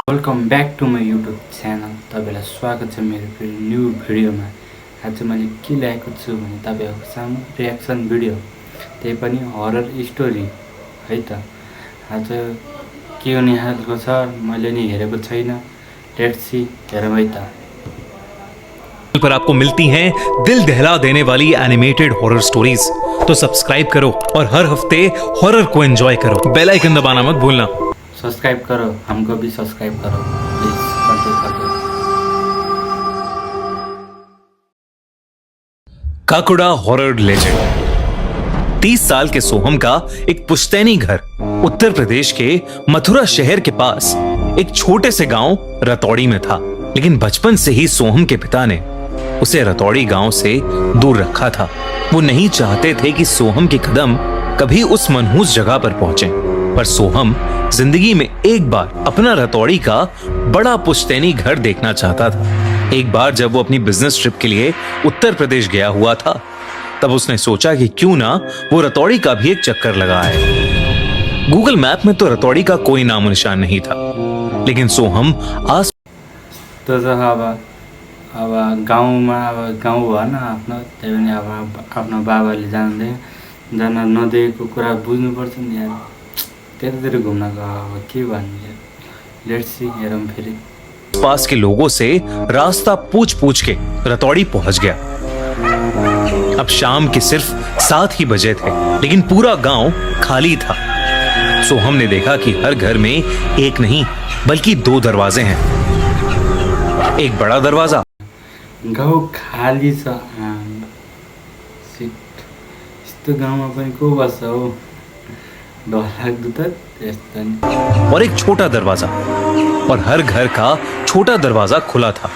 Welcome back to my YouTube channel. तपाईँलाई स्वागत छ मेरो फेरि न्यू भिडियोमा। आज चाहिँ मैले के ल्याएको छु भने तपाईँहरूको सामु रियाक्सन भिडियो, त्यही पनि हरर स्टोरी है त। आज के हुने खालको छ मैले नि हेरेको छैन, लेट्स सी, हेरौँ है त। पर आपको मिलती हैं दिल दहला देने वाली एनिमेटेड हॉरर स्टोरीज, तो सब्सक्राइब करो और हर हफ्ते हॉरर को एंजॉय करो। बेल आइकन दबाना मत भूलना। सब्सक्राइब करो, हमको भी सब्सक्राइब करो प्लीज, कर दो। काकुड़ा हॉरर लेजेंड। 30 साल के सोहम का एक पुश्तैनी घर उत्तर प्रदेश के मथुरा शहर के पास एक छोटे से गांव रतौड़ी में था। लेकिन बचपन से ही सोहम के पिता ने उसे रतौड़ी गांव से दूर रखा था। वो नहीं चाहते थे कि सोहम के कदम कभी उस मनहूस जगह पर पहुंचे। पर सोहम जिंदगी में एक बार अपना रतौड़ी का बड़ा पुश्तैनी घर देखना चाहता था। एक बार जब वो अपनी बिजनेस ट्रिप के लिए उत्तर प्रदेश गया हुआ था, तब उसने सोचा कि क्यों ना वो रतौड़ी का भी एक चक्कर लगाए। गूगल मैप में तो रतौड़ी का कोई नामो निशान नहीं था, लेकिन सोहम आस तो अब गाउँमा गाउँ भएन आफ्नो, त्यही पनि अब आफ्नो बाबाले जान नदिएको कुरा बुझ्नुपर्छ नि यार। त्यतातिर घुम्न गयो, अब के भन्ने। लेट्स सी, हेरौँ फेरि। पास के लोगों से रास्ता पूछ पूछ के रतौड़ी पहुंच गया। अब शाम के सिर्फ 7 ही बजे थे, लेकिन पूरा गांव खाली था। सोहम ने देखा कि हर घर में एक नहीं बल्कि 2 दरवाजे हैं। एक बड़ा दरवाजा। गाउँ खाली छ, यस्तो गाउँमा पनि को बस्छ हो, डर लाग्दो त त्यस्तो नि। और एक छोटा दरवाजा, और हर घर का छोटा दरवाजा खुला था।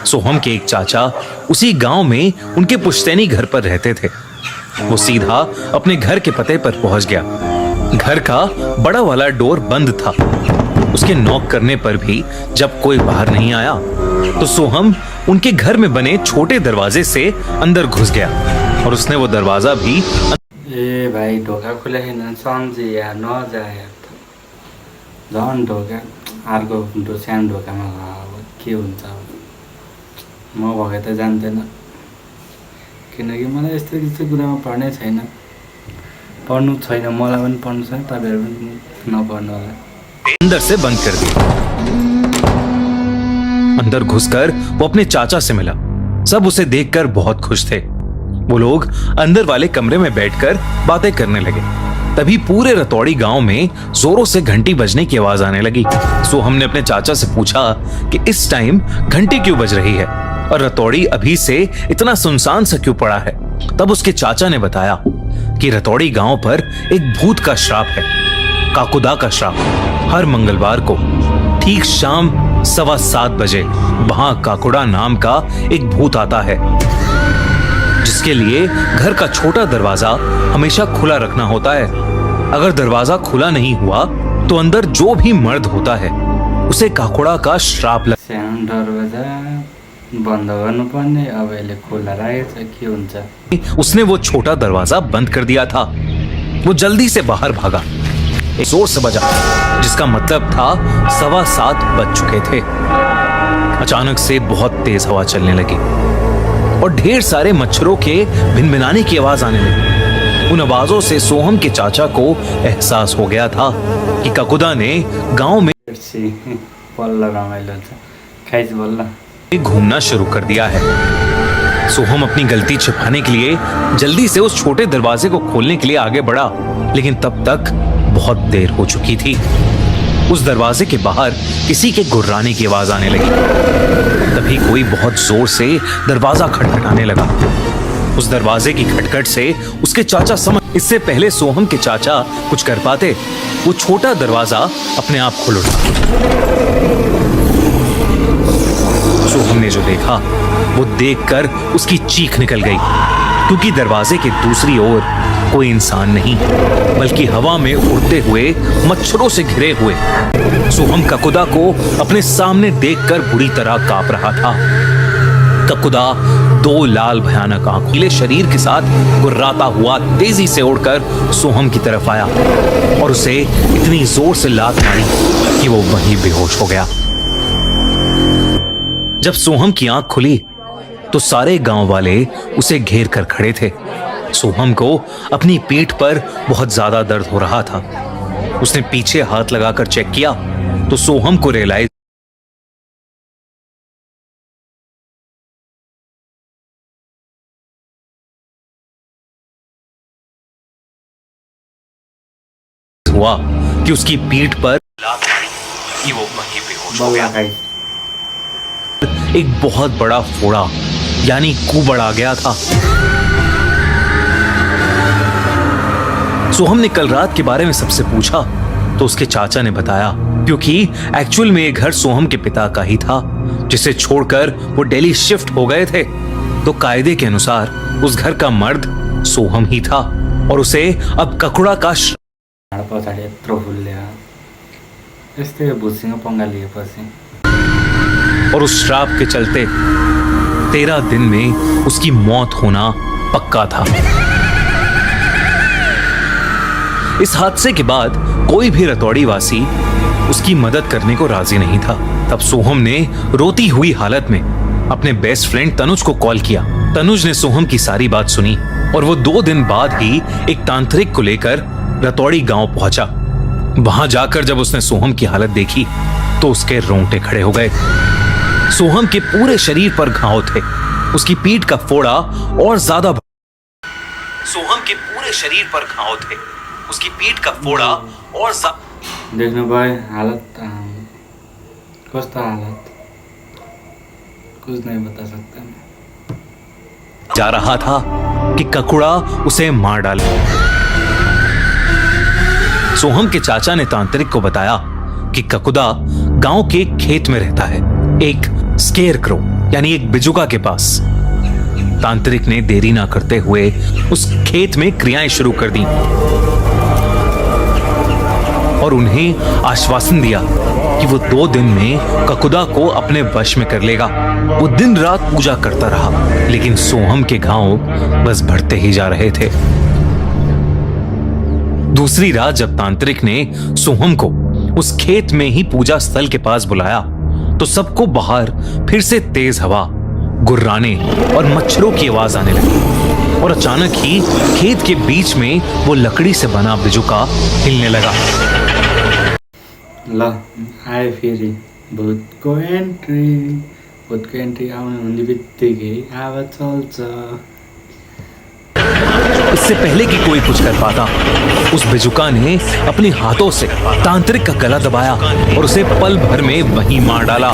सोहम के एक चाचा उसी गांव में उनके पुश्तैनी घर पर रहते थे। वो सीधा अपने घर के पते पर पहुंच गया। घर का बड़ा वाला डोर बंद था। उसके नॉक करने पर भी जब कोई बाहर नहीं आया, तो सोहम उनके घर में बने छोटे दरवाजे से अंदर घुस गया और उसने वो दरवाजा भी। ए भाइ, ढोका खुलाएन सम्झे यार, नजा यार, झन् ढोका अर्को सानो ढोकामा गयो। अब के हुन्छ, अब म भए त जान्दैन, किनकि मलाई यस्तो कुरामा पढ्नै छैन, पढ्नु छैन, मलाई पनि पढ्नु छैन, तपाईँहरू पनि नपढ्नु होला। अंदर से बंद कर दिया। अंदर घुसकर वो अपने चाचा से मिला। सब उसे देखकर बहुत खुश थे। वो लोग अंदर वाले कमरे में बैठकर बातें करने लगे। तभी पूरे रतौड़ी गांव में जोरों से घंटी बजने की आवाज आने लगी। सोहम ने अपने चाचा से पूछा कि इस टाइम घंटी क्यों बज रही है और रतौड़ी अभी से इतना सुनसान सा क्यों पड़ा है। तब उसके चाचा ने बताया कि रतौड़ी गांव पर एक भूत का श्राप है, काकुदा का श्राप। हर मंगलवार को ठीक शाम 7:15 बजे वहां काकुड़ा नाम का एक भूत आता है, जिसके लिए घर का छोटा दरवाजा हमेशा खुला रखना होता है। अगर दरवाजा खुला नहीं हुआ तो अंदर जो भी मर्द होता है उसे काकुड़ा का श्राप लग। सानो दरवाजा बन्द गर्नुपर्ने, अब यसले खुला राखेछ, के हुन्छ। उसने वो छोटा दरवाजा बंद कर दिया था। वो जल्दी से बाहर भागा। एक जोर से बजा, जिसका मतलब था 7:15 बज चुके थे। अचानक से बहुत तेज हवा चलने लगी और ढेर सारे मच्छरों के भिनभिनाने की आवाज आने लगी। उन आवाजों से सोहम के चाचा को एहसास हो गया था कि काकुदा ने गांव में घूमना शुरू कर दिया है। सोहम अपनी गलती छिपाने के लिए जल्दी से उस छोटे दरवाजे को खोलने के लिए आगे बढ़ा, लेकिन तब तक बहुत देर हो चुकी थी। उस दरवाजे के बाहर किसी के गुर्राने की आवाज आने लगी। तभी कोई बहुत जोर से दरवाजा खटखटाने लगा। उस दरवाजे की खटखट से उसके चाचा समझ। इससे पहले सोहम के चाचा कुछ कर पाते, वो छोटा दरवाजा अपने आप खुल उठा। सोहम ने जो देखा वो देखकर उसकी चीख निकल गई, क्योंकि दरवाजे के दूसरी ओर कोई इंसान नहीं बल्कि हवा में उड़ते हुए मच्छरों से घिरे हुए सोहम काकुदा को अपने सामने देखकर बुरी तरह कांप रहा था। काकुदा दो लाल भयानक आंखों शरीर के साथ गुर्राता हुआ तेजी से उड़कर सोहम की तरफ आया और उसे इतनी जोर से लात मारी कि वो वहीं बेहोश हो गया। जब सोहम की आंख खुली तो सारे गांव वाले उसे घेर कर खड़े थे। सोहम को अपनी पीठ पर बहुत ज्यादा दर्द हो रहा था। उसने पीछे हाथ लगाकर चेक किया तो सोहम को रियलाइज हुआ कि उसकी पीठ पर लात मारी कि वो वहीं बेहोश हो गया। एक बहुत बड़ा फोड़ा यानी कुबड़ आ गया था। सोहम ने कल रात के बारे में सबसे पूछा तो उसके चाचा ने बताया, क्योंकि एक्चुअल में ये घर सोहम के पिता का ही था जिसे छोड़कर वो दिल्ली शिफ्ट हो गए थे। तो कायदे के अनुसार उस घर का मर्द सोहम ही था और उसे अब ककुड़ा का पछाडि यत्रो फुल्यो यस्तै भुसीमा पंगा लिएपछि और उस श्राप के चलते 13 दिन में उसकी मौत होना पक्का था। इस हादसे के बाद कोई भी रतौड़ी वासी उसकी मदद करने को राजी नहीं था। तब सोहम ने रोती हुई हालत में अपने बेस्ट फ्रेंड तनुज को कॉल किया। तनुज ने सोहम की सारी बात सुनी और वो 2 दिन बाद ही एक तांत्रिक को लेकर रतौड़ी गांव पहुंचा। वहां जाकर जब उसने सोहम की हालत देखी तो उसके रोंगटे खड़े हो गए। सोहम के पूरे शरीर पर घाव थे। उसकी पीठ का फोड़ा और ज्यादा सोहम के पूरे शरीर पर घाव थे। उसकी पीठ का फोड़ा और देख्नु भयो हालत कस्तो हालत कुछ नहीं बता सकता। जा रहा था कि ककुड़ा उसे मार डाले। सोहम के चाचा ने तांत्रिक को बताया कि ककुदा गांव के खेत में रहता है, एक स्केयरक्रो यानी एक बिजुका के पास। तांत्रिक ने देरी ना करते हुए उस खेत में क्रियाएं शुरू कर दी और उन्हें आश्वासन दिया कि वो 2 दिन में ककुदा को अपने वश में कर लेगा। वो दिन रात पूजा करता रहा, लेकिन सोहम के घाव बस बढ़ते ही जा रहे थे। दूसरी रात जब तांत्रिक ने सोहम को उस खेत में ही पूजा स्थल के पास बुलाया तो सबको बाहर फिर से तेज हवा, गुर्राने और मच्छरों की आवाज आने लगी और अचानक ही खेत के बीच में वो लकड़ी से बना बिजुका हिलने लगा। ल आए फेरि भूतको एन्ट्री आउने हुने बित्तिकै आवाज चल्छ। इससे पहले कि कोई कुछ कर पाता, उस बिजुका ने अपने हाथों से तांत्रिक का गला दबाया और उसे पल भर में वहीं मार डाला।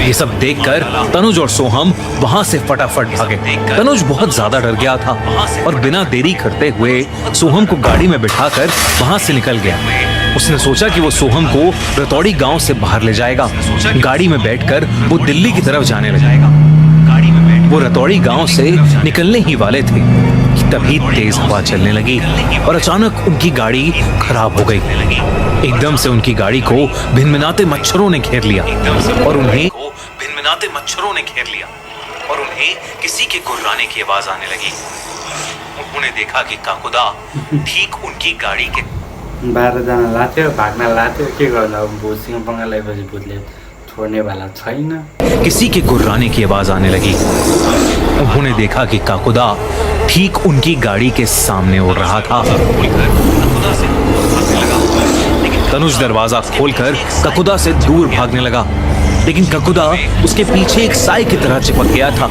ये सब देखकर तनुज और सोहम वहां से फटाफट भागे। तनुज बहुत ज्यादा डर गया था और बिना देरी करते हुए सोहम को गाड़ी में बिठाकर वहां से निकल गया। उसने सोचा कि वो सोहम को रतौड़ी गांव से बाहर ले जाएगा। गाड़ी में बैठकर वो दिल्ली की तरफ जाने लगा। वो रतौड़ी गांव से निकलने ही वाले थे कि तभी तेज हवा चलने लगी और अचानक उनकी गाड़ी खराब हो गई। एकदम से उनकी गाड़ी को भिनभिनाते मच्छरों ने घेर लिया और उन्हें किसी के गुर्राने की आवाज आने लगी। उन्होंने देखा कि काकुदा ठीक उनकी गाड़ी के 12 जना लाथ्यो, भाग्न लाथ्यो, के गर्नु अब भूतसँग पंगा लगाएपछि भूतले छोड्ने वाला छैन। किसी के गुर्राने की आवाज आने लगी। उन्होंने देखा कि काकुदा ठीक उनकी गाड़ी के सामने उड़ रहा था। तनुज दरवाजा खोलकर ककुदा से दूर भागने लगा, लेकिन ककुदा उसके पीछे एक साई की तरह चिपक गया था।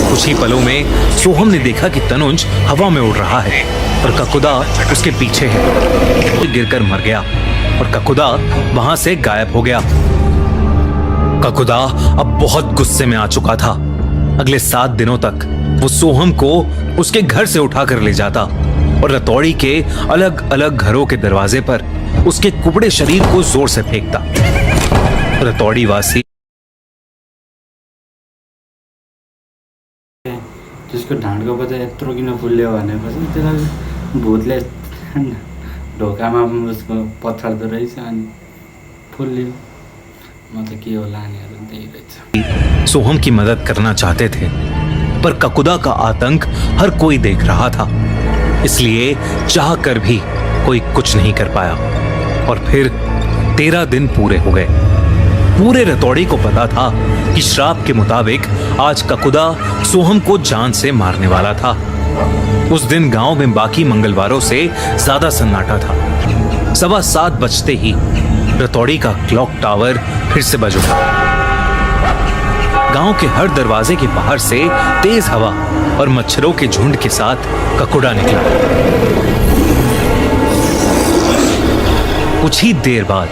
कुछ ही पलों में सोहम ने देखा कि तनुज हवा में उड़ रहा है और ककुदा उसके पीछे है। गिरकर मर गया और ककुदा वहां से गायब हो गया। ककुदा अब बहुत गुस्से में आ चुका था। अगले 7 दिनों तक वो सोहम को उसके घर से उठाकर ले जाता और रतौड़ी के अलग अलग घरों के दरवाजे पर उसके कुबड़े शरीर को जोर से फेंकता। रतौड़ी वासी त्यसको ढाँडको बजा यत्रो किन फुल्यो भनेपछि त्यसलाई भूतले ढोकामा उसको पछाड्दो रहेछ अनि फुल्यो। म त के होला भनेर त्यही रहेछ। सोहम की मदद करना चाहते थे, पर ककुदा का आतंक हर कोई देख रहा था, इसलिए चाह कर भी कोई कुछ नहीं कर पाया। और फिर 13 दिन पूरे हो गए। पूरे रतौड़ी को पता था कि श्राप के मुताबिक आज ककुदा सोहम को जान से मारने वाला था। उस दिन गांव में बाकी मंगलवारों से ज्यादा सन्नाटा था। 7:15 बजते ही रतौड़ी का क्लॉक टावर फिर से बज उठा। गांव के हर दरवाजे के बाहर से तेज हवा और मच्छरों के झुंड के साथ ककुड़ा निकला। कुछ ही देर बाद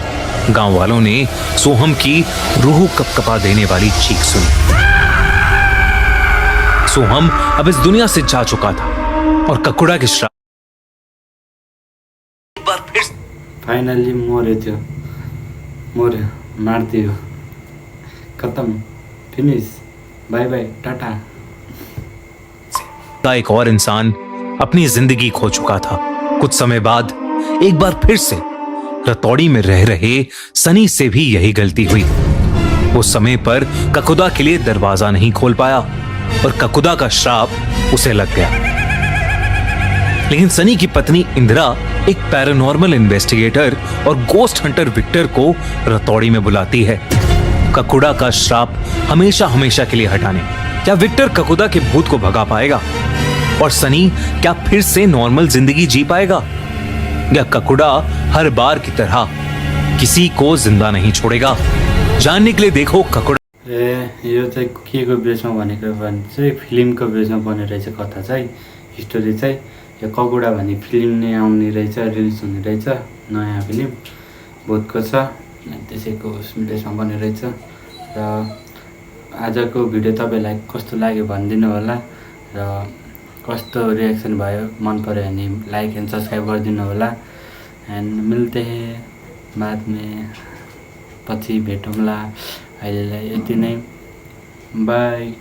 गांव वालों ने सोहम की रूह कपकपा देने वाली चीख सुनी। सोहम अब इस दुनिया से जा चुका था और ककुड़ा के श्राप एक बार फिर फाइनली मर्यो त्यो, मर्यो, मारिदियो, खत्म, फिनिश, बाय बाय, टाटा। का एक और इंसान अपनी जिंदगी खो चुका था। कुछ समय बाद एक बार फिर से रतौड़ी में रह रहे सनी से भी यही गलती हुई। वो समय पर ककुदा के लिए दरवाजा नहीं खोल पाया और ककुदा का श्राप उसे लग गया। लेकिन सनी की पत्नी इंदिरा एक पैरानॉर्मल इन्वेस्टिगेटर और गोस्ट हंटर विक्टर को रतौड़ी में बुलाती है, ककुड़ा का श्राप हमेशा हमेशा के लिए हटाने। क्या विक्टर ककुदा के भूत को भगा पाएगा और सनी क्या फिर से नॉर्मल जिंदगी जी पाएगा, या ककुड़ा हर बार की तरह किसी को जिंदा नहीं छोड़ेगा? जानने के लिए देखो ककुड़ा। यो चाहिँ के को बेसमा भनेको भने चाहिँ फिल्मको बेसमा बनेर रहेछ कथा चाहिँ, स्टोरी चाहिँ। यो ककुडा भन्ने फिल्म नै आउने रहेछ, रिलिज हुने रहेछ, नयाँ फिल्म भूतको छ, त्यसैको बेसमा बनेर रहेछ। र आजको भिडियो तपाईँलाई कस्तो लाग्यो भनिदिनु होला, र कस्तो रिएक्सन भयो, मन पर्यो भने लाइक एन्ड सब्सक्राइब गरिदिनु होला। एन्ड मिल्ते हैं बाद में, पछि भेटौँला। अहिलेलाई यति नै, बाई।